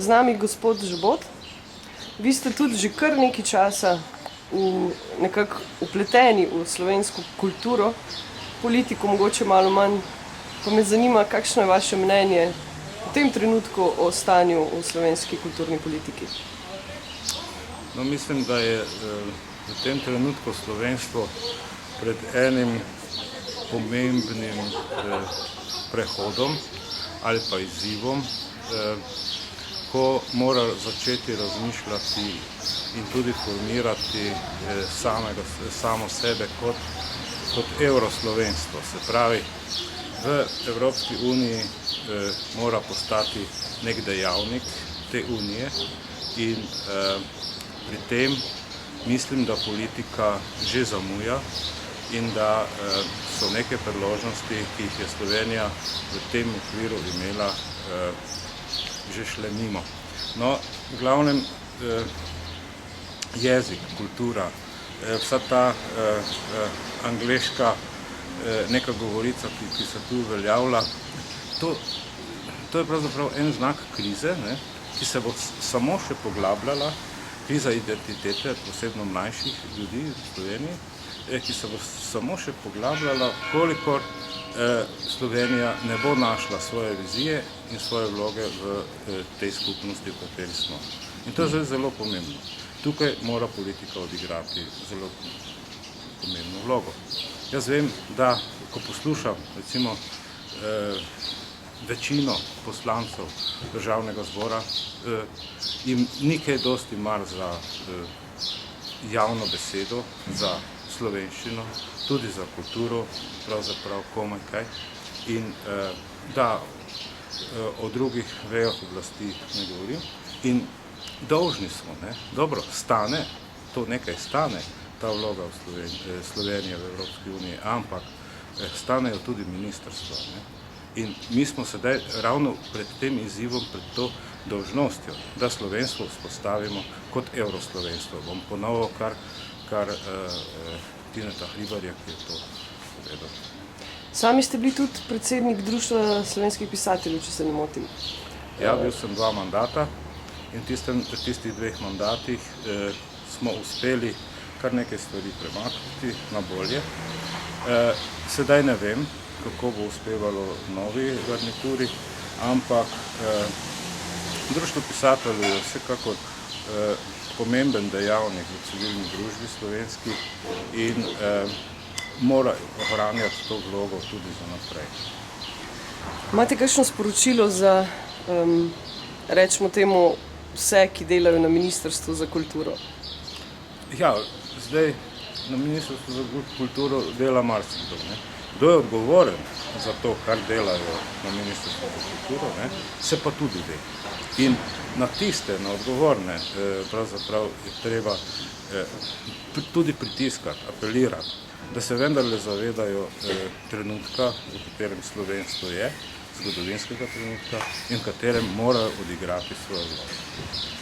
z nami gospod Žabot. Vi ste tudi že kar nekaj časa nekako vpleteni v slovensko kulturo, politiko mogoče malo manj. Pa me zanima, kakšno je vaše mnenje v tem trenutku o stanju v slovenski kulturni politiki. No, mislim, da je v tem trenutku slovenstvo pred enim pomembnim prehodom ali pa izzivom, ko mora začeti razmišljati in tudi formirati samo sebe kot evroslovenstvo. Se pravi, v Evropski uniji mora postati nek dejavnik te unije in pri tem mislim, da politika že zamuja in da so neke priložnosti, ki jih je Slovenija v tem okviru imela, že šle mimo. No, v glavnem jezik, kultura, vsa ta angleška neka govorica, ki se tu uveljavlja, to je pravzaprav en znak krize, ki se bo samo še poglabljala, kriza identitete, posebno mlajših ljudi v Sloveniji, ki se bo samo še poglabljala, kolikor Slovenija ne bo našla svoje vizije in svoje vloge v tej skupnosti, v kateri smo. In to je zdaj zelo pomembno. Tukaj mora politika odigrati zelo pomembno vlogo. Jaz vem, da ko poslušam recimo večino poslancev Državnega zbora, jim ni kaj dosti mar za javno besedo, za slovenščino, tudi za kulturo, pravzaprav komaj kaj. In da o drugih vejah oblasti ne govorim. In dolžni smo, dobro, stane, to nekaj stane, ta vloga v Slovenije v Evropski uniji, ampak stanejo tudi ministrstva. In mi smo sedaj ravno pred tem izzivom, pred to dolžnostjo, da slovenstvo vzpostavimo kot evroslovenstvo. Bom ponovil kar Tineta Hribarja, ki je to povedal. Sami ste bili tudi predsednik Društva slovenskih pisateljev, če se ne motim. Ja, bil sem 2 mandata in v tistih 2 mandatih smo uspeli kar nekaj stvari premakniti na bolje. Sedaj ne vem, kako bo uspevalo novi garnituri, ampak Društvo pisateljev je vsekakor pomemben dejavnik v civilni družbi slovenski in mora ohranjati to vlogo tudi za naprej. Imate kakšno sporočilo za, rečemo temu, vse, ki delajo na Ministrstvu za kulturo? Ja, zdaj na Ministrstvu za kulturo dela marsikdo. Kdo je odgovoren za to, kar delajo na Ministrstvu za kulturo, se pa tudi ve. In na tiste, na odgovorne, pravzaprav je treba tudi pritiskati, apelirati, da se vendarle zavedajo trenutka, v katerem slovenstvo je, zgodovinskega trenutka, in v katerem morajo odigrati svojo vlogo.